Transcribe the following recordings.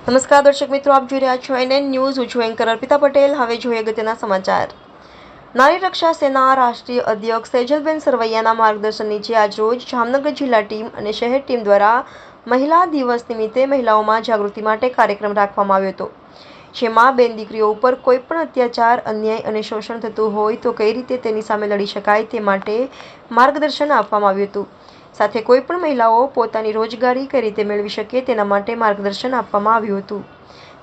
નમસ્કાર દર્શક મિત્રો, આપ જોઈ રહ્યા છો NN ન્યૂઝ. હું છું એન્કર અર્પિતા પટેલ. હવે જોઈએ અગત્યના સમાચાર. નારી રક્ષા સેના રાષ્ટ્રીય અધ્યક્ષ સેજલબેન સરવૈયાના માર્ગદર્શન નીચે આજરોજ જામનગર જિલ્લા ટીમ અને શહેર ટીમ દ્વારા મહિલા દિવસ નિમિત્તે મહિલાઓમાં જાગૃતિ માટે કાર્યક્રમ રાખવામાં આવ્યો હતો, જેમાં બેન દીકરીઓ ઉપર કોઈ પણ અત્યાચાર, અન્યાય અને શોષણ થતું હોય તો કઈ રીતે તેની સામે લડી શકાય તે માટે માર્ગદર્શન આપવામાં આવ્યું હતું. સાથે કોઈ પણ મહિલાઓ પોતાની રોજગારી કઈ રીતે મેળવી શકે તેના માટે માર્ગદર્શન આપવામાં આવ્યું હતું.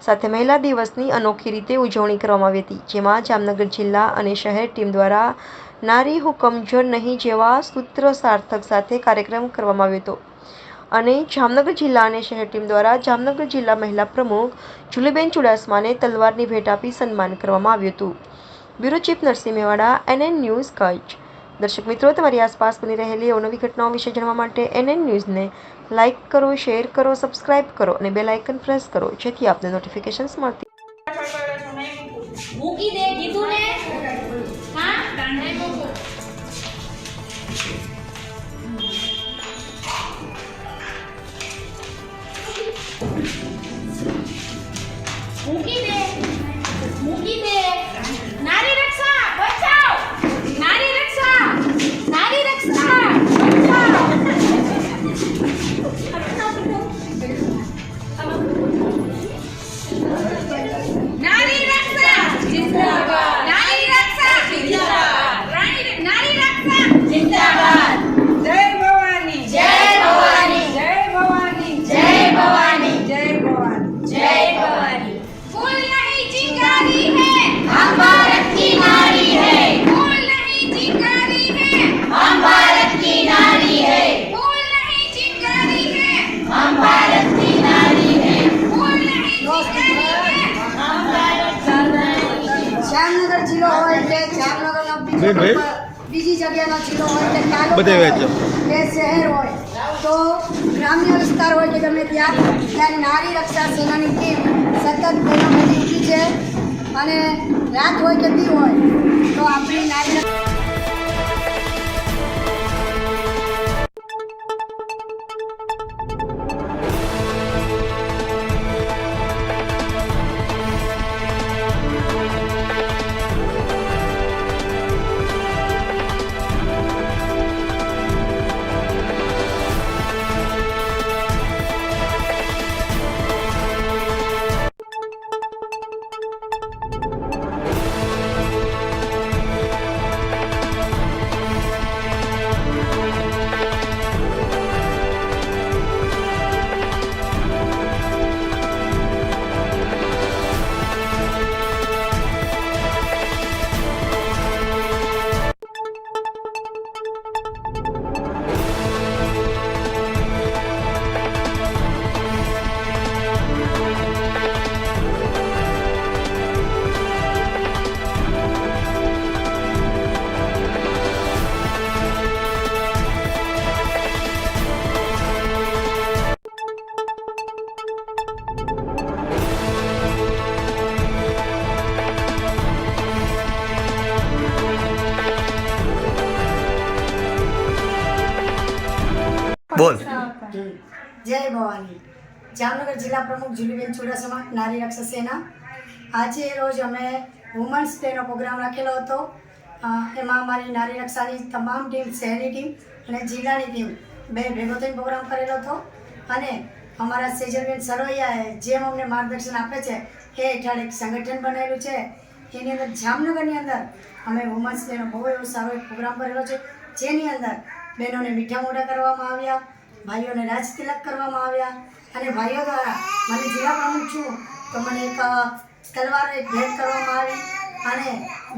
સાથે મહિલા દિવસની અનોખી રીતે ઉજવણી કરવામાં આવી હતી, જેમાં જામનગર જિલ્લા અને શહેર ટીમ દ્વારા નારી હું કમજોર નહીં જેવા સૂત્ર સાર્થક સાથે કાર્યક્રમ કરવામાં આવ્યો હતો અને જામનગર જિલ્લા અને શહેર ટીમ દ્વારા જામનગર જિલ્લા મહિલા પ્રમુખ જુલીબેન ચુડાસમાને તલવારની ભેટ આપી સન્માન કરવામાં આવ્યું હતું. Bureau chief Narsinh Mewada, NN news, Kutch. દર્શક મિત્રો, તમારી આસપાસ બની રહેલી અવનવી ઘટનાઓ વિશે જાણવા માટે NN ન્યૂઝને લાઇક કરો, શેર કરો, સબસ્ક્રાઇબ કરો અને બેલ આઇકન પ્રેસ કરો, જેથી આપને નોટિફિકેશન્સ મળતી. મૂકી દે કીધું ને. હા દાંડે મૂકો. મૂકી દે નારી રક્ષા બચાવ, નારી રક્ષા બચાવ. નારી રક્ષા જિંદાબાદ, નારી રક્ષા જિંદાબાદ, નારી રક્ષા જિંદાબાદ. જય ભવાની, જય ભવાની, જય ભવાની, જય ભવાની, જય ભવાની. जय भवानी. फूल नहीं चिंगारी है, हम भारत की नारी है. फूल नहीं चिंगारी है, हम भारत की नारी है. फूल नहीं चिंगारी है, हम भारत की नारी है. फूल नहीं चिंगारी है, हम भारत की नारी है. જામનગર જિલ્લો હોય કે જામનગરનો બીજી જગ્યાનો જિલ્લો હોય કે તાલુકો કે શહેર હોય તો ગ્રામ્ય વિસ્તાર હોય કે ગમે ત્યાં નારી રક્ષા સેનાની ટીમ સતત બહેનો બધી ઊભી છે અને રાત હોય કે દી હોય તો આપણી નારી બોલ. જય ભવાની. જામનગર જિલ્લા પ્રમુખ જુલીબેન ચુડાસમા, નારી રક્ષા સેના. આજે રોજ અમે વુમન્સ ડેનો પ્રોગ્રામ રાખેલો હતો. એમાં અમારી નારી રક્ષાની તમામ ટીમ, શહેરની ટીમ અને જિલ્લાની ટીમ બે ભેગો થઈને પ્રોગ્રામ કરેલો હતો અને અમારા સેજલબેન સરવૈયાએ જેમ અમને માર્ગદર્શન આપે છે એ હેઠળ એક સંગઠન બનાવેલું છે. એની અંદર જામનગરની અંદર અમે વુમન્સ ડેનો બહુ એવો સારો એક પ્રોગ્રામ કરેલો છે, જેની અંદર બહેનોને મીઠા મોઢા કરવામાં આવ્યા, ભાઈઓને રાજ તિલક કરવામાં આવ્યા અને ભાઈઓ દ્વારા મને જિલ્લા પ્રમુખ છું તો મને એક તલવાર એક ભેટ કરવામાં આવી અને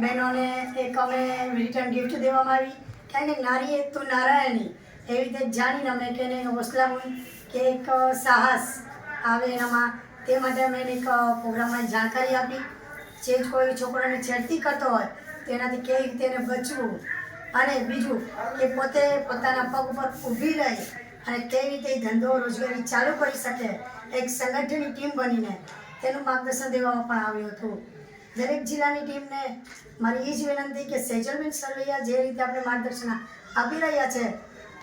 બહેનોને એક અમે રિટર્ન ગિફ્ટ દેવામાં આવી. કારણ કે નારી એક તો નારાયણી એવી રીતે જાણીને અમે કે એને હોસલા કે એક સાહસ આવે એનામાં, તે માટે અમે એને એક પ્રોગ્રામમાં જાણકારી આપી. જે કોઈ છોકરાને છેડતી કરતો હોય તેનાથી કેવી રીતે એને બચવું અને બીજું કે પોતે પોતાના પગ ઉપર ઊભી રહી અને કેવી રીતે ધંધો રોજગારી ચાલુ કરી શકે એક સંગઠનની ટીમ બનીને તેનું માર્ગદર્શન દેવામાં પણ આવ્યું હતું. દરેક જિલ્લાની ટીમને મારી એ જ વિનંતી કે સેજલબેન સરવૈયા જે રીતે આપણે માર્ગદર્શન આપી રહ્યા છે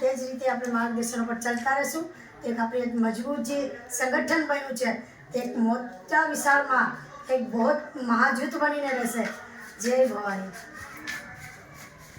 તે જ રીતે આપણે માર્ગદર્શન પર ચાલતા રહીશું. એક આપણે એક મજબૂત જે સંગઠન બન્યું છે તે એક મોટા વિશાળમાં એક બહુ મહાજૂથ બનીને રહેશે. જય ભવાની.